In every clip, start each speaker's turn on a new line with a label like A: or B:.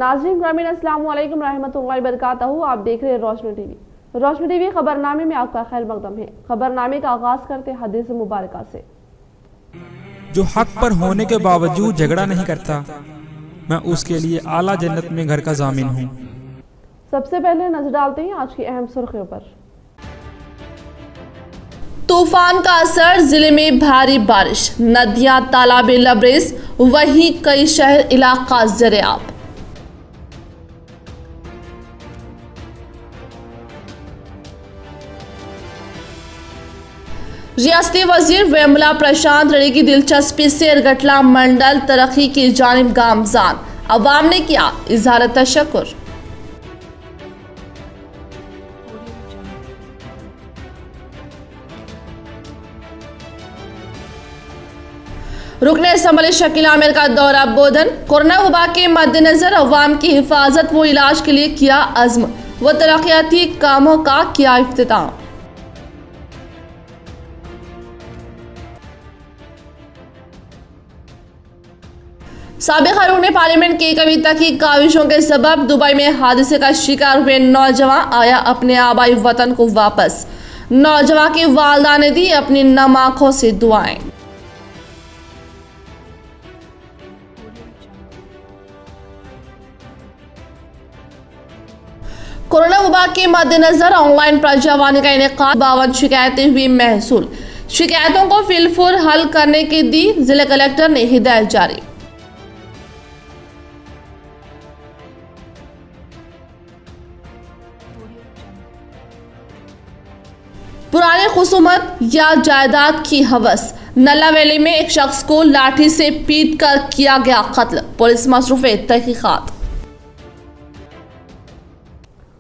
A: नाज़रीन ग्रामीण अस्सलाम वालेकुम रहमतुल्लाहि बरकातहू। आप देख रहे हैं रोशनी टीवी। रोशनी टीवी खबरनामे में आपका खैर मकदम है। खबरनामे का आगाज करते हैं हदीस मुबारक से।
B: जो हक पर होने के बावजूद झगड़ा नहीं करता, मैं उसके लिए आला जन्नत में घर का जामिन हूँ।
A: सबसे पहले नजर डालते हैं आज की अहम सुर्खियों पर।
C: तूफान का असर, जिले में भारी बारिश, नदियां तालाबे लबरेज, वहीं कई शहर इलाका ज़ेर-ए-आब। रियासती वजीर वेमुला प्रशांत रेड्डी की दिलचस्पी से एरगटला मंडल तरक्की की जानिब गामजान, अवाम ने किया इजहार तशक्कुर। रुकने असम्बली शकील आमिर का दौरा बोधन, कोरोना वबा के मद्देनजर अवाम की हिफाजत व इलाज के लिए किया अज़्म व तरक्याती कामों का किया इफ्तिताह। साबिक़ रुकने पार्लियामेंट की कविता की काविशों के सबब दुबई में हादसे का शिकार हुए नौजवान आया अपने आबाई वतन को वापस, नौजवान की वालदा ने दी अपनी नम आंखों से दुआएं। कोरोना वबा के मद्देनजर ऑनलाइन प्रजावाणी का इनेकाद, 52 शिकायतें हुई महसूल, शिकायतों को फिलफूर हल करने की दी जिला कलेक्टर ने हिदायत जारी। पुरानी खुसूमत या जायदाद की हवस, नल्ला वैली में एक शख्स को लाठी से पीट कर किया गया कत्ल, पुलिस मसरूफ तहकीकात।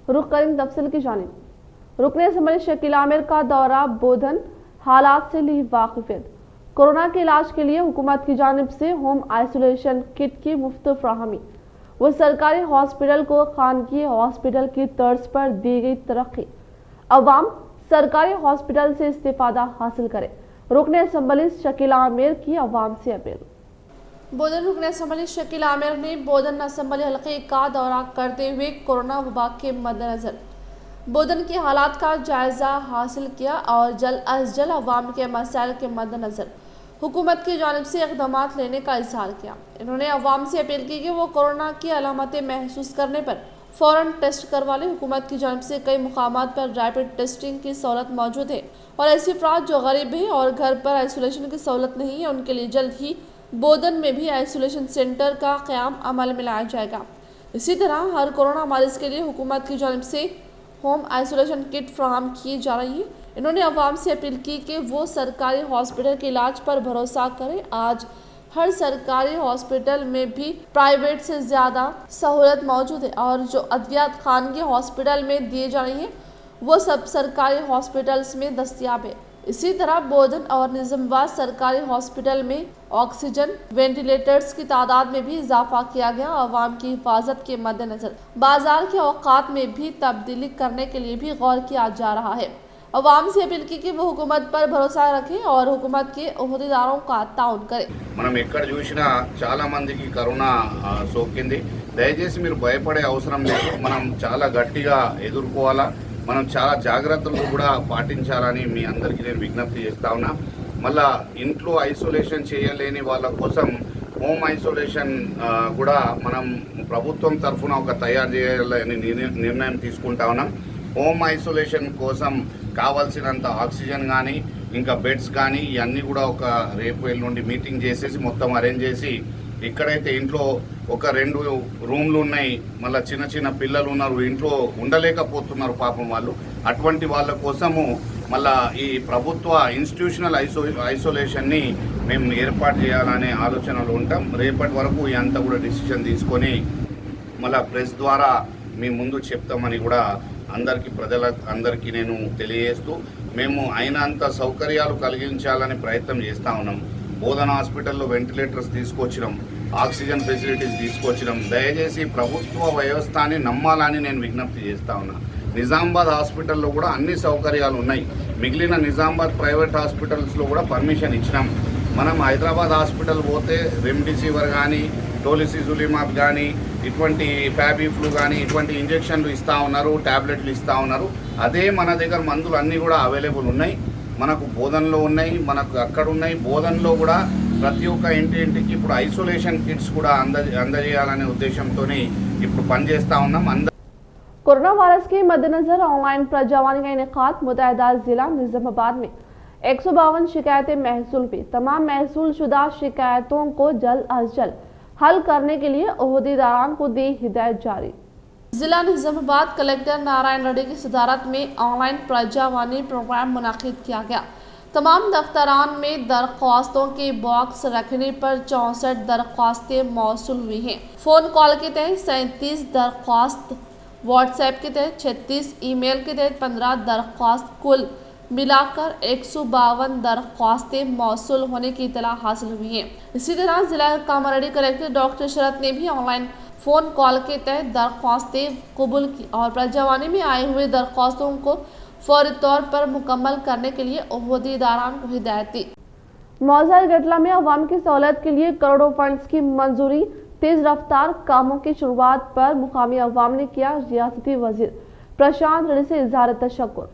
A: रुख करें तफसील की जानिब। रुकने असम्बली शकील आमिर का दौरा बोधन, हालात से ली वाकिफियत। कोरोना के इलाज के लिए हुकूमत की जानिब से होम आइसोलेशन किट की मुफ्त फ्राहमी व सरकारी हॉस्पिटल को खानगी हॉस्पिटल की तर्ज पर दी गई तरक्की, अवाम सरकारी हॉस्पिटल से इस्तेफादा हासिल करें, रुकने असम्बली शकील आमिर की अवाम से अपील। बोधन रुकने असम्बली शकील आमिर ने बोधन असम्बली हल्के का दौरा करते हुए कोरोना वबा के मद्देनजर बोधन की हालात का जायजा हासिल किया और जल्द अज जल्द अवाम के मसाइल के मद्देनजर हुकूमत की जानिब से इक़दाम लेने का इजहार किया। इन्होंने अवाम से अपील की कि वो कोरोना की अलामतें महसूस करने पर फ़ौरन टेस्ट करवा लें। हुकूमत की जानिब से कई मुकामात पर रैपिड टेस्टिंग की सहूलत मौजूद है और ऐसे अफराद जो गरीब हैं और घर पर आइसोलेशन की सहूलत नहीं है, उनके लिए जल्द ही बोधन में भी आइसोलेशन सेंटर का क़याम अमल में लाया जाएगा। इसी तरह हर कोरोना मरीज़ के लिए हुकूमत की जानिब से होम आइसोलेशन किट फ्राहम की जा रही है। इन्होंने अवाम से अपील की कि वो सरकारी हॉस्पिटल के इलाज पर भरोसा करें। आज हर सरकारी हॉस्पिटल में भी प्राइवेट से ज़्यादा सहूलत मौजूद है और जो अद्वियात खानगी हॉस्पिटल में दिए जा रही हैं वो सब सरकारी हॉस्पिटल्स में दस्तयाब है। इसी तरह बोधन और निज़ामाबाद सरकारी हॉस्पिटल में ऑक्सीजन वेंटिलेटर्स की तादाद में भी इजाफा किया गया। अवाम की हिफाजत के मद्देनजर बाजार के औकात में भी तब्दीली करने के लिए भी गौर किया जा रहा है। अवाम से अपील की कि वो हुकूमत पर भरोसा रखें और हुकूमत के ओहदेदारों का ताउन करें।
D: మనం ఎక్కడ చూసినా చాలా మందికి కరోనా సోకింది। దయచేసి మీరు భయపడే అవసరం లేదు, మనం చాలా గట్టిగా ఎదుర్కోవాలా, మనం చాలా జాగ్రత్తలు కూడా పాటించాలని మీ అందరికీ నేను విజ్ఞప్తి చేస్తా ఉన్నా। మళ్ళా ఇంట్లో ఐసోలేషన్ చేయలేని వాళ్ళ కోసం హోమ్ ఐసోలేషన్ కూడా మనం ప్రభుత్వం తరఫున ఒక తయారు చేయాలని నిర్ణయం తీసుకుంటా ఉన్నాం। హోమ్ ఐసోలేషన్ కోసం కావాల్సినంత ఆక్సిజన్ కానీ ఇంకా బెడ్స్ కానీ ఇవన్నీ కూడా ఒక రేపు ఎల్లుండి మీటింగ్ చేసేసి మొత్తం అరేంజ్ చేసి, ఇక్కడైతే ఇంట్లో ఒక 2 రూమ్లు ఉన్నాయి, మళ్ళీ చిన్న చిన్న పిల్లలు ఉన్నారు, ఇంట్లో ఉండలేకపోతున్నారు పాపం వాళ్ళు, అటువంటి వాళ్ళ కోసము మళ్ళా ఈ ప్రభుత్వ ఇన్స్టిట్యూషనల్ ఐసోలేషన్ని మేము ఏర్పాటు చేయాలనే ఆలోచనలో ఉంటాం। రేపటి వరకు ఇదంతా కూడా డిసిషన్ తీసుకొని మళ్ళీ ప్రెస్ ద్వారా మీ ముందు చెప్తామని కూడా అందరికీ నేను తెలియజేస్తూ, మేము అయినంత సౌకర్యాలు కలిగించాలని ప్రయత్నం చేస్తూ ఉన్నాం। బోధన హాస్పిటల్లో వెంటిలేటర్స్ తీసుకొచ్చినాం, ఆక్సిజన్ ఫెసిలిటీస్ తీసుకొచ్చినాం। దయచేసి ప్రభుత్వ వ్యవస్థని నమ్మాలని నేను విజ్ఞప్తి చేస్తూ ఉన్నా। నిజామాబాద్ హాస్పిటల్లో కూడా అన్ని సౌకర్యాలు ఉన్నాయి, మిగిలిన నిజామాబాద్ ప్రైవేట్ హాస్పిటల్స్లో కూడా పర్మిషన్ ఇచ్చినాం। మనం హైదరాబాద్ హాస్పిటల్ పోతే రెమ్డెసివిర్ కానీ టోలిసిజులిమాబ్ కానీ ఇటువంటి ఫ్యాబిఫ్లూ కానీ ఇటువంటి ఇంజెక్షన్లు ఇస్తూ ఉన్నారు, ట్యాబ్లెట్లు ఇస్తూ ఉన్నారు. అదే మన దగ్గర మందులు అన్నీ కూడా అవైలబుల్ ఉన్నాయి. మనకు బోధనలో ఉన్నాయి, మనకు అక్కడ ఉన్నాయి. బోధనలో కూడా ప్రతి ఒక్క ఇంటికి ఇప్పుడు ఐసోలేషన్ కిట్స్ కూడా అందజేయాలనే ఉద్దేశంతో ఇప్పుడు పనిచేస్తూ ఉన్నాం.
A: कोरोना वायरस के मद्देनजर ऑनलाइन प्रजावानी का इनेकाद मुतहदा जिला निजामाबाद में 152 शिकायतें महसूल हुई। तमाम महसूल शुदा शिकायतों को जल्द अज जल्द हल करने के लिए ओहदेदारान को दी हिदायत जारी।
C: जिला निजामाबाद कलेक्टर नारायण रेड्डी की सदारत में ऑनलाइन प्रजावानी प्रोग्राम मुनाकिद किया गया। तमाम दफ्तरान में दरख्वास्तों के बॉक्स रखने पर 64 दरख्वास्तें मौसूल हुई हैं। फ़ोन कॉल के तहत 37 दरख्वास्त, व्हाट्सएप के तहत 36, ईमेल के तहत 15 दरख्वास्त, कुल मिलाकर 152 दरख्वास्तें मौसूल होने की इतला हासिल हुई है। इसी तरह जिला कामारेड्डी कलेक्टर डॉक्टर शरद ने भी ऑनलाइन फ़ोन कॉल के तहत दरख्वास्तें कबूल की और प्रजावानी में आए हुए दरख्वास्तों को फौरी तौर पर मुकम्मल करने के लिए ओहदेदारान को हिदायत दी।
A: मौजा गटला में अवाम की सहूलत के लिए करोड़ों फंड्स की मंजूरी, तेज रफ्तार कामों की शुरुआत पर मुकामी अवाम ने किया रियासती वजीर प्रशांत रेड्डी से इजहार तशक्कुर।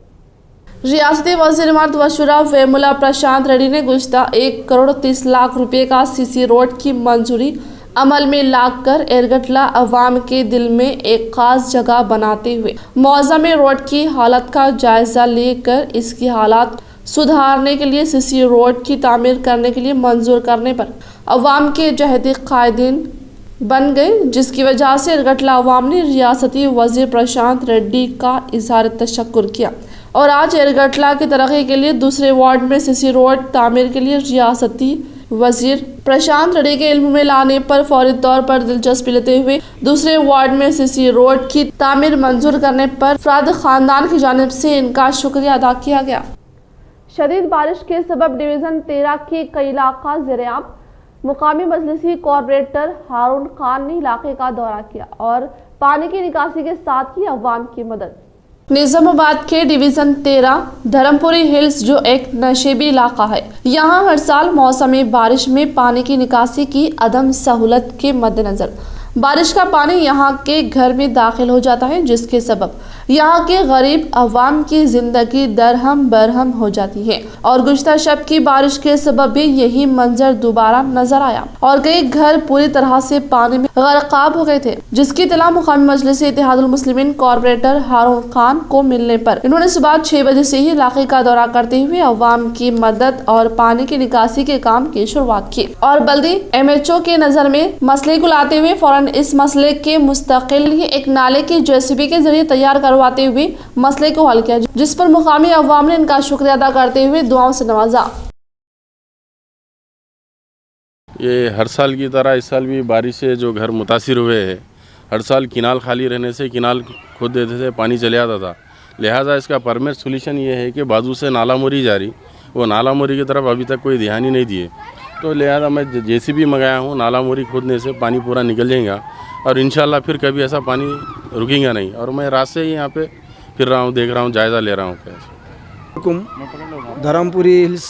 C: रियासती वजीर मर्द व शुरा वेमुला प्रशांत रेड्डी ने गुज़िश्ता 1,30,00,000 रुपये का सीसी रोड की मंजूरी अमल में लाकर एरगटला अवाम के दिल में एक खास जगह बनाते हुए मौजा में रोड की हालत का जायजा लेकर इसकी हालात सुधारने के लिए सीसी रोड की तामीर करने के लिए मंजूर करने पर अवाम के जहदी कायदीन बन गए, जिसकी वजह से एरगटला अवाम ने रियासती वजीर प्रशांत रेड्डी का इजहार तशक्कुर किया और आज एरगटला की तरक्की के लिए दूसरे वार्ड में सीसी रोड तामीर के लिए रियासती वजीर प्रशांत रेड्डी के इल्म में लाने पर फौरी तौर पर दिलचस्पी लेते हुए दूसरे वार्ड में सीसी रोड की तामीर मंजूर करने पर फराद खानदान की जानिब से इनका शुक्रिया अदा किया गया।
A: शदीद बारिश के सबब डिवीज़न 13 के कई इलाका ज़ेर-ए-आब। मुकामी मजलिसी कॉर्पोरेटर हारून खान ने इलाके का दौरा किया और पानी की निकासी के साथ ही अवाम की मदद।
C: निजामाबाद के डिवीज़न 13 धर्मपुरी हिल्स जो एक नशेबी इलाका है, यहाँ हर साल मौसमी बारिश में पानी की निकासी की अदम सहूलत के मद्देनज़र बारिश का पानी यहाँ के घर में दाखिल हो जाता है, जिसके सबब यहाँ के गरीब अवाम की जिंदगी दरहम बरहम हो जाती है और गुज़िश्ता शब की बारिश के सबब भी यही मंजर दोबारा नजर आया और कई घर पूरी तरह से पानी में गर्काब हो गए थे, जिसकी इत्तला मुकामी मजलिस इत्तेहादुल मुस्लिमीन कॉर्पोरेटर हारून खान को मिलने पर इन्होंने सुबह 6 बजे से ही इलाके का दौरा करते हुए अवाम की मदद और पानी की निकासी के काम की शुरुआत की और बल्दी MHO के नजर में मसले को लाते हुए फौरन इस मसले के मुस्तकिल एक नाले की JCB के जरिए तैयार करवाते हुए मसले को हल किया, जिस पर मुकामी अवाम ने इनका शुक्रिया अदा करते हुए दुआओं से नवाजा।
E: ये हर साल की तरह इस साल भी बारिश से जो घर मुतासिर हुए हैं, हर साल किनाल खाली रहने से किनाल खोद देते थे, पानी चले आता था। लिहाजा इसका परमानेंट सोल्यूशन ये है कि बाजू से नाला मोरी जारी, वो नाला मोरी की तरफ अभी तक कोई ध्यान ही नहीं दिए, तो लिहाजा मैं JCB मंगाया हूँ। नाला मोरी खोदने से पानी पूरा निकल जाएगा और इंशाल्लाह फिर कभी ऐसा पानी रुकेगा नहीं। और मैं रात से ही यहाँ पे फिर रहा हूँ, देख रहा हूँ, जायज़ा ले रहा हूँ।
F: धर्मपुरी हिल्स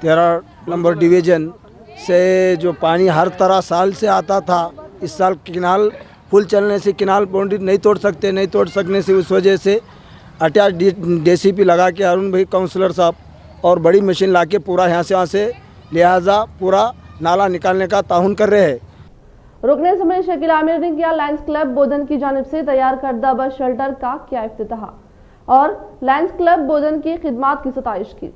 F: 13 नंबर डिवीज़न से जो पानी हर तरह साल से आता था, इस साल किनाल फुल चलने से किनाल बाउंड्री नहीं तोड़ सकने से उस वजह से अटैच JCB लगा के अरुण भाई काउंसलर साहब और बड़ी मशीन ला के पूरा यहाँ से लिहाजा पूरा नाला निकालने का ताउन कर रहे हैं।
A: रुकने समय शकील आमिर ने किया लायंस क्लब बोधन की जानिब से तैयार करदा बस शेल्टर का किया इफ्तिताह और लायंस क्लब बोधन की खिदमात की सताइश की।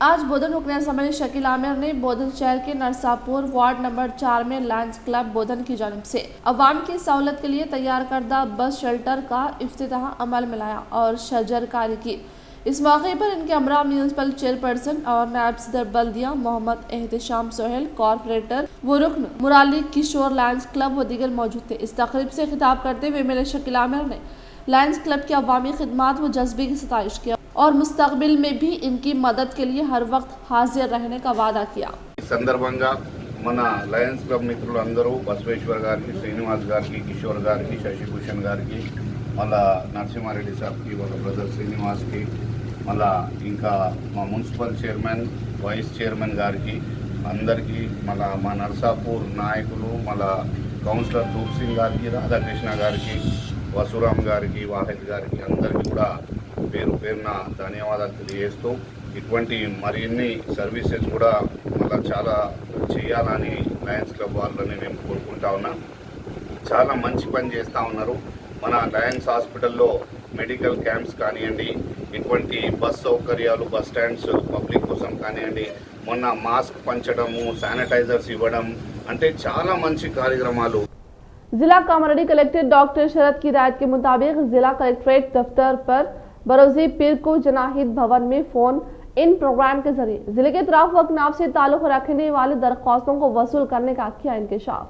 A: आज बोधन रुकने समय शकील आमिर ने बोधन शहर के नरसापुर वार्ड नंबर 4 में लायंस क्लब बोधन की जानिब से अवाम की सहूलत के लिए तैयार करदा बस शेल्टर का इफ्तिताह अमल में लाया और शजरकारी की। इस मौके पर इनके हमरा म्यूनसिपल चेयरपर्सन और नायब सदर बल्दिया मोहम्मद एहतशाम सोहेल, कॉर्पोरेटर व रुकन मुराली किशोर लायंस क्लब व दीगर मौजूद थे। इस तकरीब से खिताब करते हुए मेरे शकील आमिर ने लायंस क्लब की अवामी खिदमात व जज्बे की सताइश किया और मुस्तकबिल में भी इनकी मदद के लिए हर वक्त हाजिर रहने का वादा किया।
D: సందర్భంగా మన లయన్స్ క్లబ్ మిత్రులందరూ బసవేశ్వర్ గారికి, శ్రీనివాస్ గారికి, కిషోర్ గారికి, శశిభూషణ్ గారికి, మళ్ళా నరసింహారెడ్డి సాబ్కి, వాళ్ళ బ్రదర్ శ్రీనివాస్కి, మళ్ళా ఇంకా మా మున్సిపల్ చైర్మన్, వైస్ చైర్మన్ గారికి అందరికీ మా నర్సాపూర్ నాయకులు మళ్ళా కౌన్సిలర్ ధూప్ సింగ్ గారికి, రాధాకృష్ణ గారికి, వసురామ్ గారికి, వాహిద్ గారికి అందరికీ కూడా పేరు పేరున ధన్యవాదాలు తెలియజేస్తూ ఇటువంటి మరిన్ని సర్వీసెస్ కూడా మళ్ళీ చాలా చేయాలని లయన్స్ క్లబ్ వాళ్ళని మేము కోరుకుంటా ఉన్నాం. చాలా మంచి పని చేస్తూ ఉన్నారు. మన లయన్స్ హాస్పిటల్లో మెడికల్ క్యాంప్స్ కానివ్వండి, ఇటువంటి బస్ సౌకర్యాలు, బస్ స్టాండ్స్ పబ్లిక్ కోసం కానివ్వండి, మొన్న మాస్క్ పంచడము, శానిటైజర్స్ ఇవ్వడం అంటే చాలా మంచి కార్యక్రమాలు.
A: जिला कामारेड्डी कलेक्टर डॉक्टर शरद की हिदायत के मुताबिक जिला कलेक्ट्रेट दफ्तर पर बरोजी पीर को जनाहिद भवन में फोन इन प्रोग्राम के जरिए जिले के तराफ वक्त नाव से ताल्लुक रखने वाले दरख्वास्तों को वसूल करने का किया इंकशाफ।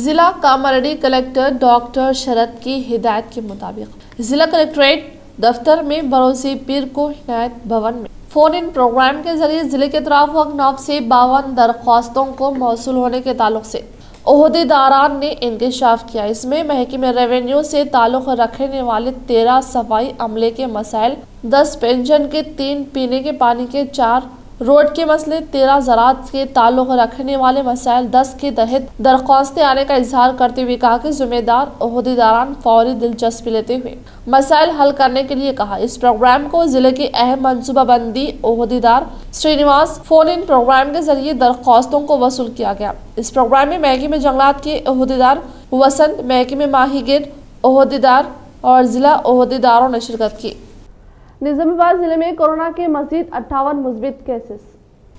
C: जिला कामारेड्डी कलेक्टर डॉक्टर शरद की हिदायत के मुताबिक जिला कलेक्ट्रेट दफ्तर में बरोजी पीर को हिदायत भवन में फोन इन प्रोग्राम के जरिए जिले के तराफ वक्त नाव से 52 दरख्वास्तों को मौसूल होने के ताल्लुक से ओहदेदारान ने इंकशाफ किया। इसमें महकमे रेवेन्यू से ताल्लुक़ रखने वाले 13 सफाई अमले के मसाइल, 10 पेंशन के, 3 पीने के पानी के, 4 रोड के मसले, 13 ज़राअत के ताल्लुक़ रखने वाले मसाइल, 10 के तहत दरख्वास्तें आने का इजहार करते हुए कहा कि जिम्मेदार ओहदेदारान फौरी दिलचस्पी लेते हुए मसाइल हल करने के लिए कहा। इस प्रोग्राम को जिले के अहम मनसूबाबंदी ओहदेदार श्रीनिवास फोन इन प्रोग्राम के जरिए दरख्वास्तों को वसूल किया गया। इस प्रोग्राम में महकमे जंगलात के ओहदेदार, वसंत महकमे माहीगिर ओहदेदार और जिला ओहदेदारों ने शिरकत की।
A: निजामाबाद जिले में कोरोना के मजीद 58 मुस्बित केसेस।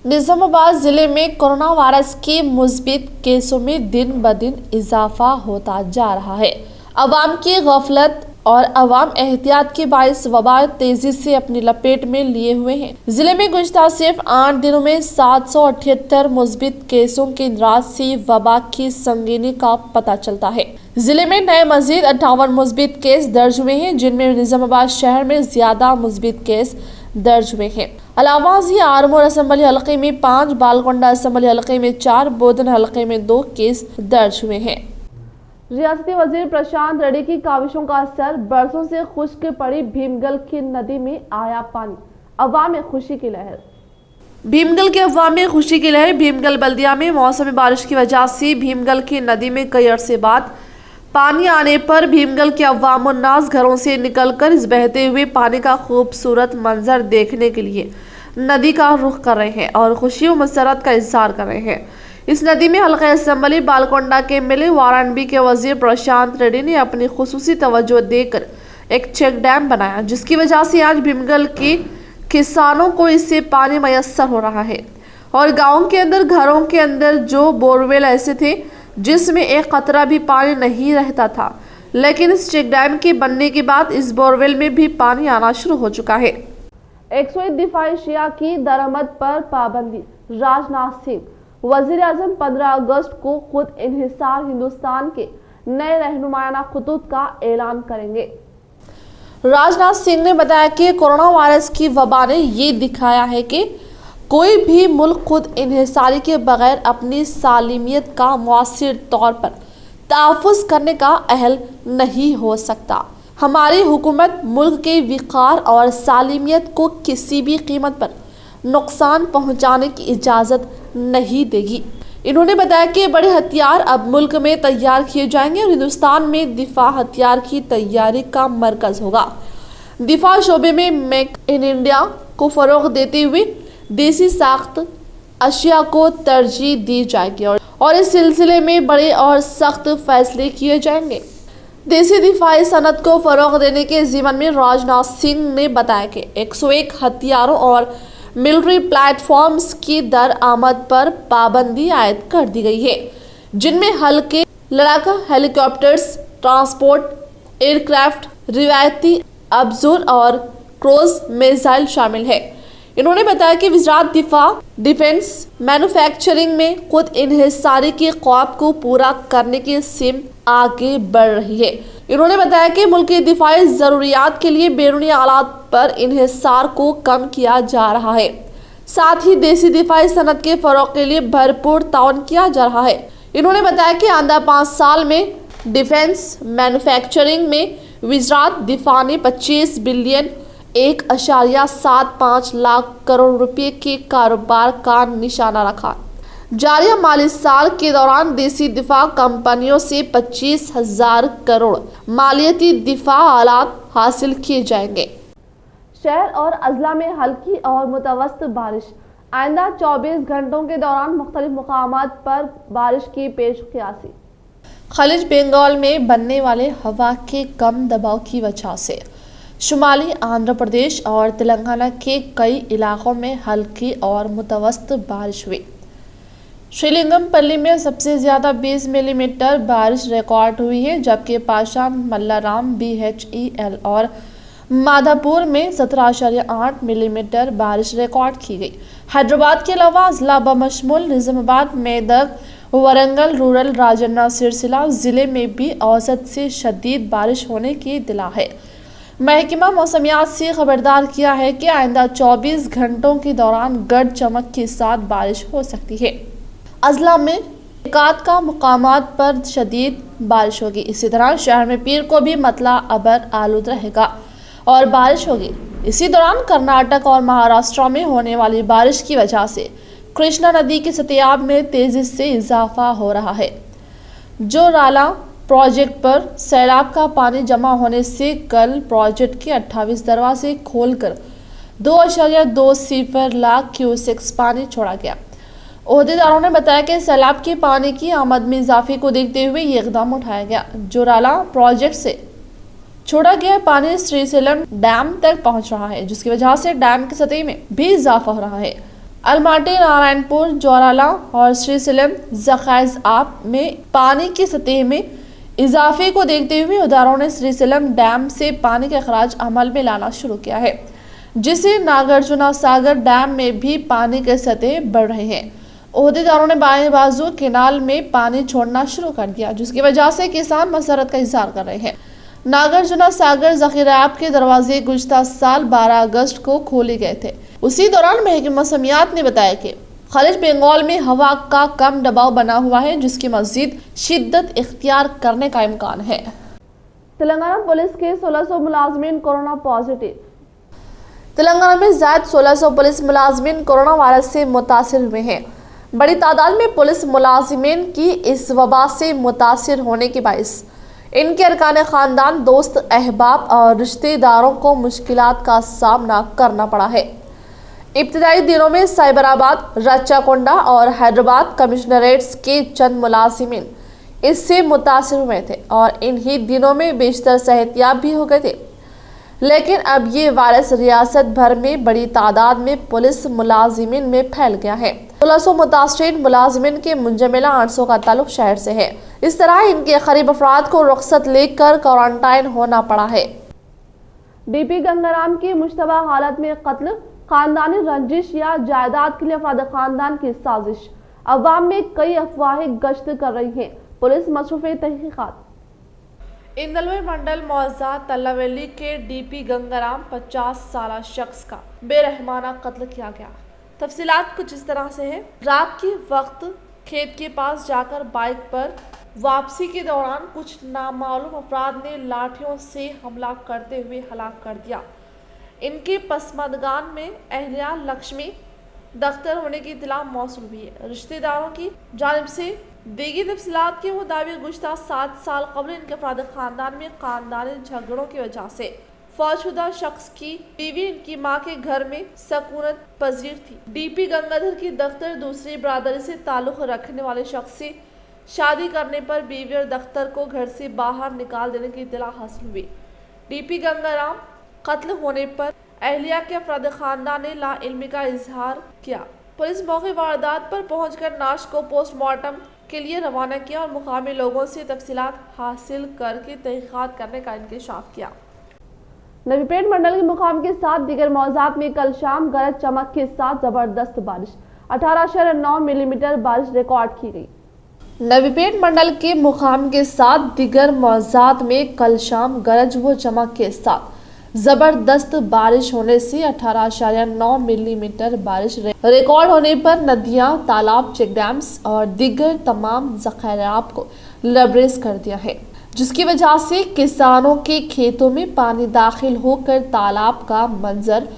C: निजामाबाद जिले में कोरोना वायरस के मुस्बित केसों में दिन ब दिन इजाफा होता जा रहा है। अवाम की गफलत और अवाम एहतियात के बाइस वबा तेजी से अपनी लपेट में लिए हुए हैं। जिले में गुज़श्ता सिर्फ 8 दिनों में 778 मुस्बित केसों के इंदराज से वबा की संगीनी का पता चलता है। जिले में नए मजीद 58 मुस्बित केस दर्ज हुए हैं, जिनमें निजामाबाद शहर में ज्यादा मुस्बित केस दर्ज हुए हैं। अलावाजी आरमोर असम्बली हल्के में 5, बालकोंडा असम्बली हल्के में 4, बोधन हल्के में 2 केस दर्ज हुए हैं।
A: रियासती वजीर प्रशांत रेड्डी की काविशों का असर, बरसों से खुश्क पड़ी भीमगल की नदी में आया पानी, अवाम में खुशी की लहर।
C: भीमगल के अवाम में खुशी की लहर। भीमगल बल्दिया में मौसमी बारिश की वजह से भीमगल की नदी में कई अरसे बाद पानी आने पर भीमगल के अवाम उन्नास घरों से निकलकर इस बहते हुए पानी का खूबसूरत मंजर देखने के लिए नदी का रुख कर रहे हैं और खुशी व मसरत का इजहार कर रहे हैं। इस नदी में हल्का असम्बली बालकोंडा के मिले वाराणसी के वजीर प्रशांत रेड्डी ने अपनी खुसूसी तवज्जो देकर एक चेक डैम बनाया, जिसकी वजह से आज भीमगल के किसानों को इससे पानी मयस्सर हो रहा है। और गाँव के अंदर, घरों के अंदर जो बोरवेल ऐसे थे जिसमें एक कतरा भी पानी नहीं रहता था, लेकिन इस चेक डैम के बनने के बाद इस बोरवेल में भी पानी आना शुरू हो चुका है।
A: 101 दिफाई शिया की दरामद पर पाबंदी। राजनाथ सिंह वजीर आजम 15 अगस्त को खुद इन्हिसार हिंदुस्तान के नए रहनुमायाना खतूत का ऐलान करेंगे।
C: राजनाथ सिंह ने बताया कि कोरोना वायरस की वबा ने ये दिखाया है कि कोई भी मुल्क खुद इन्हिसारी के बगैर अपनी सालिमियत का मुअस्सिर तौर पर तहफ़्फ़ुज़ करने का अहल नहीं हो सकता। हमारी हुकूमत मुल्क के विक़ार और सालिमियत को किसी भी कीमत पर नुकसान पहुंचाने की इजाज़त नहीं देगी। इन्होंने बताया कि बड़े हथियार अब मुल्क में तैयार किए जाएंगे और हिंदुस्तान में दिफा हथियार की तैयारी का मरकज़ होगा। दिफा शोबे में मेक इन इंडिया को फ़रोग़ देते हुए देसी साख्त अशिया को तरजीह दी जाएगी और इस सिलसिले में बड़े और सख्त फैसले किए जाएंगे। देसी दिफाई सनत को फ़रोग़ देने के ज़िम्मन में राजनाथ सिंह ने बताया कि 101 हथियारों और मिलिट्री प्लेटफॉर्म्स की दरआमद पर पाबंदी आयद कर दी गई है, जिनमें हल्के लड़ाका हेलीकॉप्टर्स, ट्रांसपोर्ट एयरक्राफ्ट, रिवायती अब्जूर और क्रूज मिसाइल शामिल है। इन्होंने बताया कि वज़ारत दिफा डिफेंस मैन्युफैक्चरिंग में खुद इन्हिसारी के ख्वाब को पूरा करने की सिम आगे बढ़ रही है। इन्होंने बताया कि मुल्क की दिफाई ज़रूरियात के लिए बैरूनी आलात पर इन्हिसार को कम किया जा रहा है। साथ ही देसी दिफाई सनत के फ़रोग़ के लिए भरपूर ताउन किया जा रहा है। इन्होंने बताया कि आंदा 5 साल में डिफेंस मैन्युफैक्चरिंग में वज़ारत दिफा ने 25 बिलियन 1.75 लाख करोड़ रुपए के कारोबार का निशाना रखा। जारी माली साल के दौरान देसी दिफा कंपनियों से 25,000 करोड़ मालियाती दिफा आलात हासिल किए जाएंगे।
A: शहर और अजला में हल्की और मुतवस्त बारिश। आइंदा 24 घंटों के दौरान मुख्तलिफ मुकामात पर बारिश की पेशकयासी।
C: खलीज बंगाल में बनने वाले हवा के कम दबाव की वजह से शुमाली आंध्र प्रदेश और तेलंगाना के कई इलाकों में हल्की और मुतवस्त बारिश हुई। श्रीलिंगमपल्ली में सबसे ज़्यादा 20 मिलीमीटर बारिश रिकॉर्ड हुई है, जबकि पाशाम, मल्लाराम, BHEL और माधापुर में 17.8 मिलीमीटर बारिश रिकॉर्ड की गई। हैदराबाद के अलावा जिला बमशमूल निजामाबाद, मेदक, वरंगल, रूरल, राजन्ना, सिरसिला जिले में भी औसत से शदीद बारिश होने की इत्तला है। महकमा मौसमियात से खबरदार किया है कि आइंदा 24 घंटों के दौरान गरज चमक के साथ बारिश हो सकती है। अजला में एकाद का मुकामात पर शदीद बारिश होगी। इसी तरह शहर में पीर को भी मतला अबर आलूद रहेगा और बारिश होगी। इसी दौरान कर्नाटक और महाराष्ट्र में होने वाली बारिश की वजह से कृष्णा नदी की सतह में तेजी से इजाफा हो रहा है। जोराला प्रोजेक्ट पर सैलाब का पानी जमा होने से कल प्रोजेक्ट के 28 दरवाजे खोलकर 2.20 लाख क्यूसेक्स पानी छोड़ा गया। ओहदेदारों ने बताया कि सैलाब के पानी की आमद में इजाफे को देखते हुए ये इकदाम उठाया गया। जोराला प्रोजेक्ट से छोड़ा गया पानी श्रीशैलम डैम तक पहुंच रहा है, जिसकी वजह से डैम की सतह में भी इजाफा हो रहा है। अलमाटी, नारायणपुर, जोराला और श्रीशैलम जखाइज आप में पानी की सतह में इजाफे को देखते हुए उदारों ने श्रीशैलम डैम से पानी का अखराज अमल में लाना शुरू किया है, जिससे नागार्जुना सागर डैम में भी पानी की सतह बढ़ रही है। ओहदेदारों ने बाएं बाजू केनाल में पानी छोड़ना शुरू कर दिया, जिसकी वजह से किसान मसरत का इजहार कर रहे हैं। नागार्जुना सागर जखीराब के दरवाजे गुज़श्ता साल 12 अगस्त को खोले गए थे। उसी दौरान महकमा मौसमियात ने बताया कि खलीज बंगाल में हवा का कम दबाव बना हुआ है, जिसकी मजीद शिद्दत इख्तियार करने का इम्कान है।
A: तेलंगाना पुलिस के 1600 मुलाजमीन कोरोना पॉजिटिव।
C: तेलंगाना में ज़ायद 1600 पुलिस मुलाजमीन कोरोना वायरस से मुतासिर हुए हैं। बड़ी तादाद में पुलिस मुलाजिमीन की इस वबा से मुतासिर होने के बाइस इनके अरकान ख़ानदान, दोस्त, अहबाब और रिश्तेदारों को मुश्किलात का सामना करना पड़ा है। इब्तदाई दिनों में साइबराबाद, रच्चाकोंडा और हैदराबाद कमिश्नरेट्स के चंद मुलाजिमीन इससे मुतासिर हुए थे और इन्हीं दिनों में बेशतर सेहतियाब भी हो गए थे। लेकिन अब ये वायरस रियासत भर में बड़ी तादाद में पुलिस मुलाजिमीन में फैल गया है। 1600 मुतासरीन मुलाजिमीन के मुंजमिला 800 का ताल्लुक शहर से है। इस तरह इनके करीब अफराद को रुख्सत लेकर क्वारंटाइन होना पड़ा है।
A: DP गंगाराम की मुश्तबा हालत में कत्ल, खानदानी रंजिश या जायदाद के लिए अफराद खानदान की साजिश। अवाम में कई अफवाहें गश्त कर रही हैं, पुलिस मसरूफ तहकीकात।
C: इंदलवे मंडल मौजा तल्लावेली के DP गंगाराम 50 साला शख्स का बेरहमाना कत्ल किया गया। तफसीलात कुछ इस तरह से है। रात के वक्त खेत के पास जाकर बाइक पर वापसी के दौरान कुछ नामालूम अफराद ने लाठियों से हमला करते हुए हलाक कर दिया। इनके पसमंदगान में अहलिया लक्ष्मी दख्तर होने की इत्तला मौसूल हुई है। रिश्तेदारों की जानिब से दीगी तफसीलात के मुताबिक गुज़श्ता 7 साल कबल इनके अफराद खानदान में खानदानी झगड़ों की वजह से फौजशुदा शख्स की बीवी इनकी मां के घर में सकूनत पजीर थी। DP गंगाधर की दख्तर दूसरी बरादरी से ताल्लुक़ रखने वाले शख्स से शादी करने पर बीवी और दख्तर को घर से बाहर निकाल देने की इत्तला हासिल हुई। DP गंगाराम कत्ल होने पर अहलिया के अफराद खानदान ने लाइल्मी का इजहार किया। पुलिस मौके वारदात पर पहुंचकर नाश को पोस्टमार्टम के लिए रवाना किया और मुकामी लोगों से तफसीलात हासिल करके तहकीकात करने का इंकशाफ किया।
A: नवीपेट मंडल के मुकाम के साथ दीगर मौजात में कल शाम गरज चमक के साथ जबरदस्त बारिश, 18.9 मिलीमीटर बारिश रिकॉर्ड की गई।
C: नवीपेट मंडल के मुकाम के साथ दीगर मौजात में कल शाम गरज व चमक के साथ जबरदस्त बारिश होने से 18.9 मिलीमीटर बारिश रिकॉर्ड होने पर नदियां, तालाब, चेक डैम्स और दीगर तमाम ज़खायरात को लबरेज कर दिया है, जिसकी वजह से किसानों के खेतों में पानी दाखिल होकर तालाब का मंजर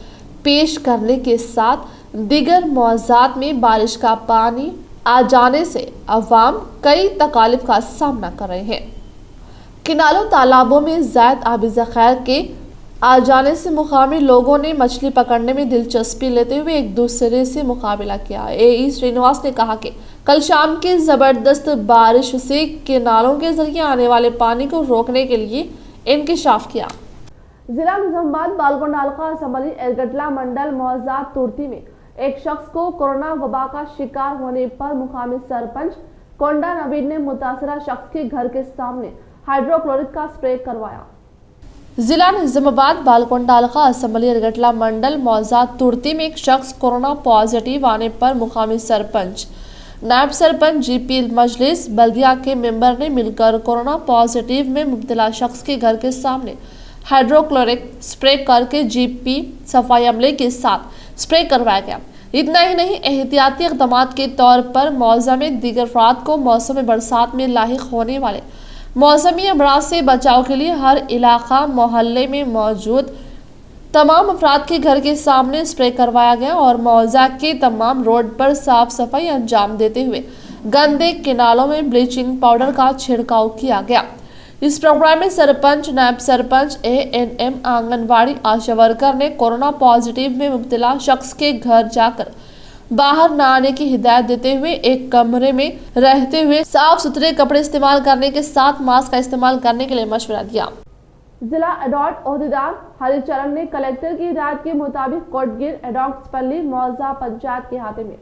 C: पेश करने के साथ दीगर मौजात में बारिश का पानी आ जाने से अवाम कई तकालीफ का सामना कर रहे हैं। किनारों तालाबों में ज़ायद आबी ज़ख़ायर के आ जाने से मुकामी लोगों ने मछली पकड़ने में दिलचस्पी लेते हुए एक दूसरे से मुकाबला किया। AE श्रीनिवास ने कहा कि कल शाम की ज़बरदस्त बारिश से किनारों के जरिए आने वाले पानी को रोकने के लिए इंकशाफ किया।
A: जिला निजामाबाद बालगोंडा हल्का असम्बली एरगटला मंडल मौजाद तुर्ती में एक शख्स को कोरोना वबा का शिकार होने पर मुकामी सरपंच कोंडा नवीन ने मुतासरा शख्स के घर के सामने हाइड्रोक्लोरिक का स्प्रे करवाया।
C: जिला निजामाबाद बालकोंडा हल्का असम्बली एरगटला मंडल मौजाद तुर्ती में एक शख्स कोरोना पॉजिटिव आने पर मुकामी सरपंच, नायब सरपंच, GP मजलिस बल्दिया के मेंबर ने मिलकर कोरोना पॉजिटिव में मुब्तला शख्स के घर के सामने हाइड्रोक्लोरिक स्प्रे करके GP सफाई अमले के साथ स्प्रे करवाया गया। इतना ही नहीं, एहतियाती इक़दाम के तौर पर मौज़ा में दीगर अफराद को मौसम बरसात में लाहिक होने वाले मौसमी अमराज से बचाव के लिए हर इलाका मोहल्ले में मौजूद तमाम अफराद के घर के सामने स्प्रे करवाया गया और मौज़ा के तमाम रोड पर साफ सफाई अंजाम देते हुए गंदे किनारों में ब्लीचिंग पाउडर का छिड़काव किया गया। इस प्रोग्राम में सरपंच, नायब सरपंच, ANM, आंगनवाड़ी आशा वर्कर ने कोरोना पॉजिटिव में मुब्तला शख्स के घर जाकर बाहर न आने की हिदायत देते हुए एक कमरे में रहते हुए साफ सुथरे कपड़े इस्तेमाल करने के साथ मास्क का इस्तेमाल करने के लिए मशवरा दिया।
A: जिला एडॉट ओहदेदार हरिचरण ने कलेक्टर की हिदायत के मुताबिक कोटगिर एडॉक्सपल्ली मौजा पंचायत के अहाते में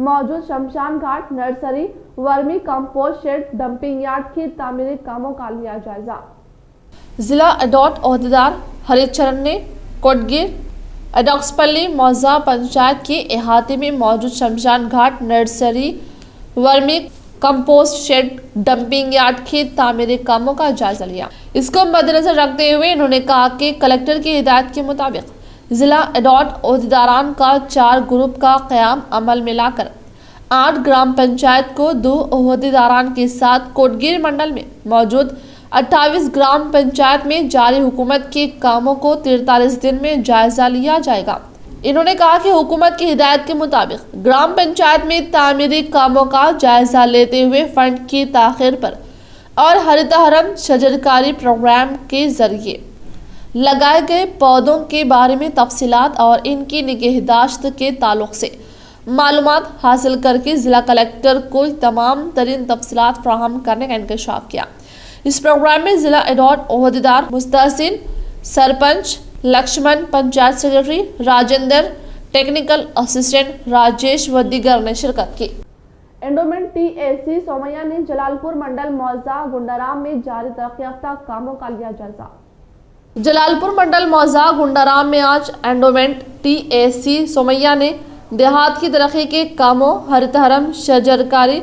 A: मौजूद शमशान घाट, nursery, vermicompost shed, dumping yard की तामीरी कामों का लिया जायजा।
C: जिला एडॉट ओहदेदार हरिचरण ने कोटगिर एडॉक्सपल्ली मौजा पंचायत के अहाते में मौजूद शमशान घाट, nursery, vermicompost shed, dumping yard के तामीरी कामों का जायजा लिया। इसको मद्देनजर रखते हुए इन्होंने कहा कि कलेक्टर की हिदायत के मुताबिक जिला एडॉट ओहदेदारान का 4 ग्रुप का क़याम अमल में लाकर 8 ग्राम पंचायत को 2 ओहदेदारान के साथ कोटगिर मंडल में मौजूद 28 ग्राम पंचायत में जारी हुकूमत के कामों को 43 दिन में जायजा लिया जाएगा। इन्होंने कहा कि हुकूमत की हिदायत के मुताबिक ग्राम पंचायत में तामीरी कामों का जायजा लेते हुए फंड की ताखीर पर और हरितहरम शजरकारी प्रोग्राम के जरिए लगाए गए पौधों के बारे में तफसीलात और इनकी निगहदाश्त के ताल्लुक से मालूमात हासिल करके जिला कलेक्टर को तमाम तरीन तफसीलात फराहम करने का इंकशाफ किया। इस प्रोग्राम में जिला एडॉट ओहदेदार मुस्तहसिन, sarpanch Laxman, panchayat secretary Rajendra, technical assistant Rajesh व दीगर ने शिरकत की।
A: एंडोमेंट TAC सोमैया ने जलालपुर मंडल मौजा गुंडाराम में जारी तरक्की याफ्ता कामों का लिया जायजा।
C: जलालपुर मंडल मौजा गुंडाराम में आज एंडोमेंट TAC सोमैया ने देहात की तरक्की के कामों, हरितहरम शजरकारी,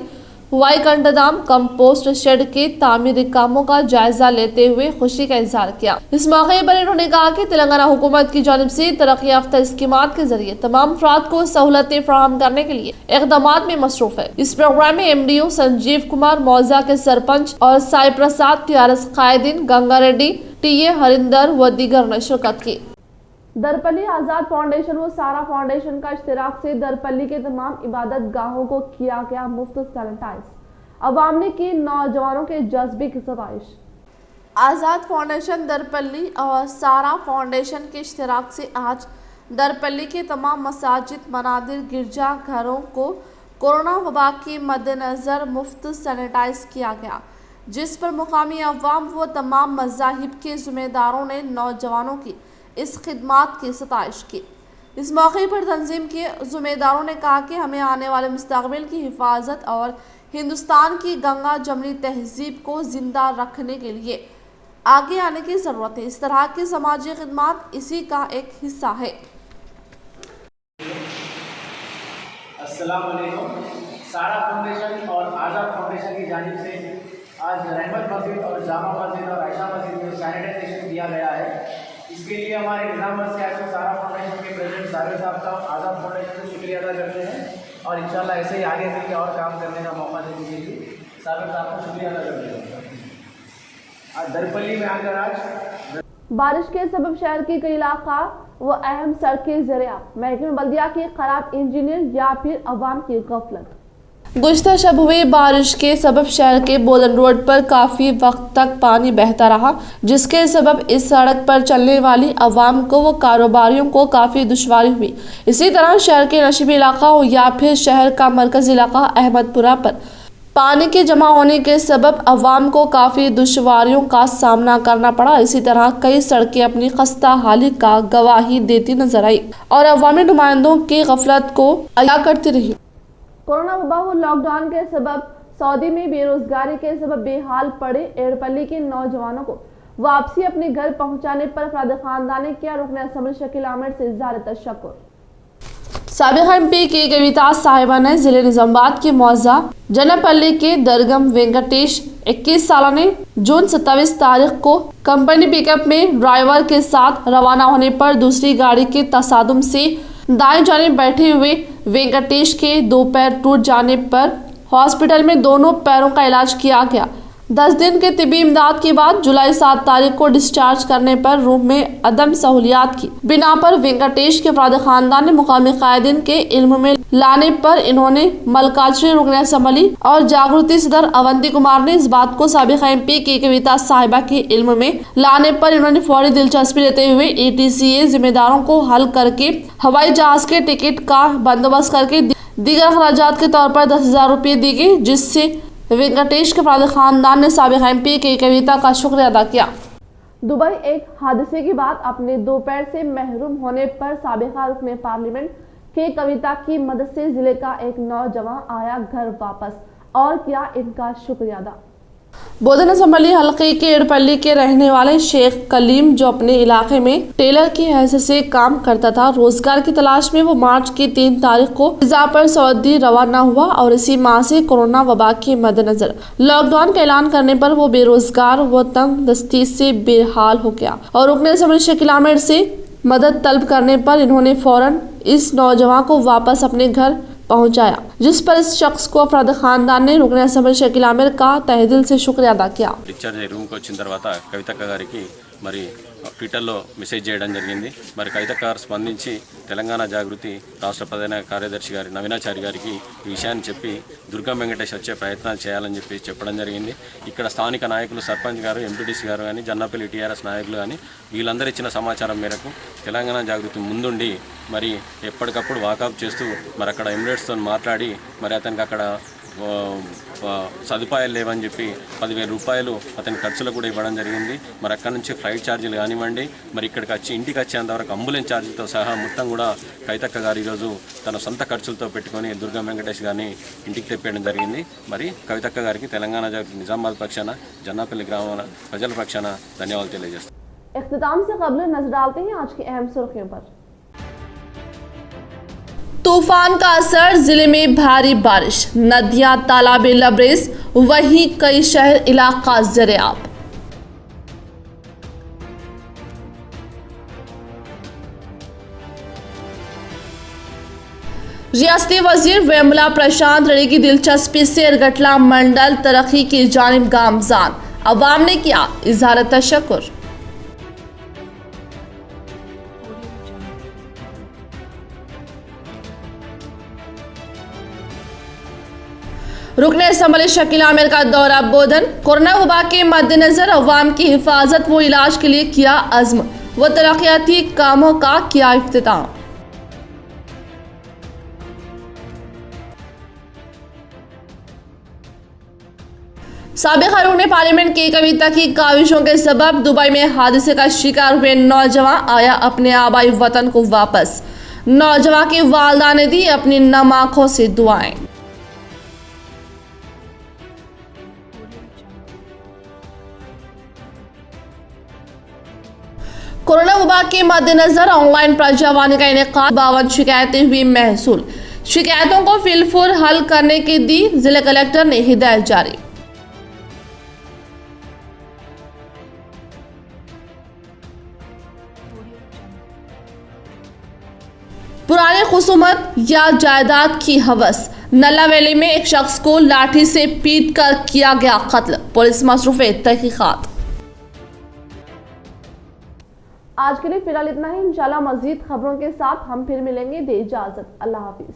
C: वाईकंडदाम कंपोस्ट शेड के तामीरी कामों का जायजा लेते हुए खुशी का इजहार किया। इस मौके पर इन्होंने कहा कि तेलंगाना हुकूमत की जानिब से तरक्की याफ्ता स्कीमात के जरिए तमाम अफराद को सहूलतें फराहम करने के लिए इक़दामात में मसरूफ है। इस प्रोग्राम में MDO संजीव कुमार, मौजा के सरपंच और साई प्रसाद, TRS कायदीन, गंगा रेड्डी, TA हरिंदर व दीगर ने शिरकत की।
A: दरपल्ली आज़ाद फाउंडेशन व सारा फाउंडेशन का इश्तिराक से दरपल्ली के तमाम इबादत गाहों को किया गया मुफ्त सैनिटाइज। अवाम ने की नौजवानों के जज्बे की सताइश।
C: आज़ाद फाउंडेशन दरपल्ली और सारा फाउंडेशन के इश्तिराक से आज दरपल्ली के तमाम मसाजिद, मनादिर, गिरजा घरों को कोरोना वबा के मद्देनज़र मुफ्त सैनिटाइज किया गया, जिस पर मुकामी अवाम व तमाम मज़ाहिब के ज़िम्मेदारों ने नौजवानों की इस खिदमत की सताइश की। इस मौके पर तंजीम के ज़िम्मेदारों ने कहा कि हमें आने वाले मुस्तक़बिल की हिफाजत और हिंदुस्तान की गंगा जमनी तहजीब को ज़िंदा रखने के लिए आगे आने की ज़रूरत है। इस तरह की समाजी खिदमत इसी का एक हिस्सा है।
G: अस्सलाम वालेकुम। सारा फाउंडेशन और आज़ाद फाउंडेशन की जानिब से आज रहमत मस्जिद और जामा मस्जिद और आयशा मस्जिद में सैनिटाइजेशन किया गया है। इसके लिए हमारे निज़ाम से सारा फाउंडेशन के प्रेसिडेंट साबिर साहब का आज़ाद फाउंडेशन से शुक्रिया अदा करते हैं और इंशाल्लाह ऐसे ही आगे मिलकर और काम करने का मौका देने के लिए साबिर साहब को शुक्रिया अदा करते हैं। आज दरपल्ली में आकर आज
A: बारिश के सबब शहर के कई इलाका व अहम सड़कें ज़रिया महकमे बल्दिया के खराब इंजीनियर या फिर अवाम की गफलत।
C: गुज़िश्ता शब हुई बारिश के सबब शहर के बोधन रोड पर काफी वक्त तक पानी बहता रहा, जिसके सबब इस सड़क पर चलने वाली आवाम को व कारोबारियों को काफी दुश्वारी हुई। इसी तरह शहर के नशीबी इलाका हो या फिर शहर का मरकजी इलाका अहमदपुरा पर पानी के जमा होने के सबब अवाम को काफ़ी दुश्वारियों का सामना करना पड़ा। इसी तरह कई सड़कें अपनी खस्ता हाली का गवाही देती नजर आई और अवामी नुमाइंदों की गफलत को अया करती रही।
A: कोरोना वबा व लॉकडाउन के सबब सऊदी में बेरोजगारी के सबब बेहाल पड़े एड़पल्ली के नौजवानों को वापसी अपने घर पहुंचाने पर अफराद खानदान ने किया रुकन असम्बली शकील आमिर से इज़हार तशक्कुर।
C: साबिक़ MP की कविता साहिबा ने जिले निजामाबाद के मौजा जनपल्ली के दरगम वेंकटेश 21 साल ने जून 27 तारीख को कंपनी पिकअप में ड्राइवर के साथ रवाना होने पर दूसरी गाड़ी के तसादुम से दाएं जानिब बैठे हुए वेंकटेश के 2 पैर टूट जाने पर हॉस्पिटल में दोनों पैरों का इलाज किया गया। 10 दिन के तिबी इमदाद के बाद जुलाई 7 तारीख को डिस्चार्ज करने पर रूम में अदम सहूलियात की बिना पर वेंकटेश के अफराद खानदान ने मुकामी कायदीन के इल्म में लाने पर इन्होंने मलकाछी रुकन असम्बली और जागृति सदर अवंती कुमार ने इस बात को साबिक़ MP की कविता साहिबा के इल्म में लाने पर इन्होंने फौरी दिलचस्पी लेते हुए ETCA जिम्मेदारों को हल करके हवाई जहाज के टिकट का बंदोबस्त करके दीगर अखराजात के तौर पर 10,000 रुपये दी गई, जिससे वेंकटेश के अफराद खानदान ने साबिक़ MP की कविता का शुक्रिया अदा किया।
A: दुबई एक हादसे के बाद अपने 2 पैर से महरूम होने पर साबिक़ रुकन पार्लियामेंट के कविता की मदद से जिले का एक नौजवान आया घर वापस और किया इनका शुक्रिया अदा।
C: बोधन असम्बली हल्के के एड़पल्ली के रहने वाले शेख कलीम, जो अपने इलाके में टेलर की हैसियत से काम करता था, रोजगार की तलाश में वो मार्च की 3 तारीख को वीजा पर सऊदी रवाना हुआ और इसी माह से कोरोना वबा के मद्देनजर लॉकडाउन का ऐलान करने पर वो बेरोजगार व तंग दस्ती से बेहाल हो गया और रुकन असम्बली शकील आमिर से मदद तलब करने पर इन्होंने फौरन इस नौजवान को वापस अपने घर पहुंचाया, जिस पर इस शख्स को अफराद खानदान ने रुकन असम्बली शकील आमिर का तहे दिल से शुक्रिया अदा किया।
E: డిశ్చార్జ్ అయ్యి రూమ్కి వచ్చిన తర్వాత కవితక్క గారికి మరి ట్విట్టర్లో మెసేజ్ చేయడం జరిగింది। మరి కవితక్క గారు స్పందించి తెలంగాణ జాగృతి రాష్ట్ర ప్రధాన కార్యదర్శి గారి నవీనాచారి గారికి ఈ విషయాన్ని చెప్పి దుర్గం వెంకటేష్ వచ్చే ప్రయత్నాలు చేయాలని చెప్పడం జరిగింది। ఇక్కడ స్థానిక నాయకులు సర్పంచ్ గారు, ఎంపీటీసీ గారు కానీ, జన్నపల్లి TRS నాయకులు కానీ వీళ్ళందరూ ఇచ్చిన సమాచారం మేరకు తెలంగాణ జాగృతి ముందుండి మరి ఎప్పటికప్పుడు వాకప్ చేస్తూ మరి అక్కడ ఎమిరేట్స్తో మాట్లాడి మరి అతనికి అక్కడ సదుపాయాలు లేవని చెప్పి 10,000 రూపాయలు అతని ఖర్చులు కూడా ఇవ్వడం జరిగింది। మరి అక్కడ నుంచి ఫ్లైట్ ఛార్జీలు కానివ్వండి, మరి ఇక్కడికి వచ్చి ఇంటికి వచ్చేంత వరకు అంబులెన్స్ ఛార్జీలతో సహా మొత్తం కూడా కవితక్క గారు ఈరోజు తన సొంత ఖర్చులతో పెట్టుకొని దుర్గం వెంకటేష్ గారిని ఇంటికి తెప్పేయడం జరిగింది। మరి కవితక్క గారికి తెలంగాణ జాగృతి నిజామాబాద్ పక్షాన, జన్నాపల్లి గ్రామ ప్రజల పక్షాన ధన్యవాదాలు తెలియజేస్తాను।
A: इख्तिताम से कबल नजर डालते हैं आज की अहम सुर्खियों पर।
C: तूफान का असर, जिले में भारी बारिश, नदियां तालाबे लबरेज, वहीं कई शहर इलाका ज़ेर-ए-आब। रियासती वजीर वेमुला प्रशांत रेड्डी की दिलचस्पी से एरगटला मंडल तरक्की की जानिब गामजान, अवाम ने किया इज़हार तशक्कुर। रुकन असम्बली शकील आमिर का दौरा बोधन, कोरोना वबा के मद्देनजर अवाम की हिफाजत व इलाज के लिए किया अज़्म व तरक्याती कामों का किया इफ्तिताम। साबिक़ रुकन पार्लियामेंट की कविता की काविशों के सबब दुबई में हादसे का शिकार हुए नौजवान आया अपने आबाई वतन को वापस। नौजवान की वालदा ने दी अपनी नम आँखों से दुआएं। कोरोना वबा के मद्देनजर ऑनलाइन प्रजावाणी का इनेकाद, 52 शिकायतें हुई महसूल। शिकायतों को फिलफूर हल करने की दी जिला कलेक्टर ने हिदायत जारी। पुराने खुसूमत या जायदाद की हवस, नल्ला वैली में एक शख्स को लाठी से पीट कर किया गया कत्ल, पुलिस मसरूफ तहकीकात।
A: आज के लिए फिलहाल इतना ही। इंशाल्लाह मजीद खबरों के साथ हम फिर मिलेंगे। दे इजाजत, अल्लाह हाफिज।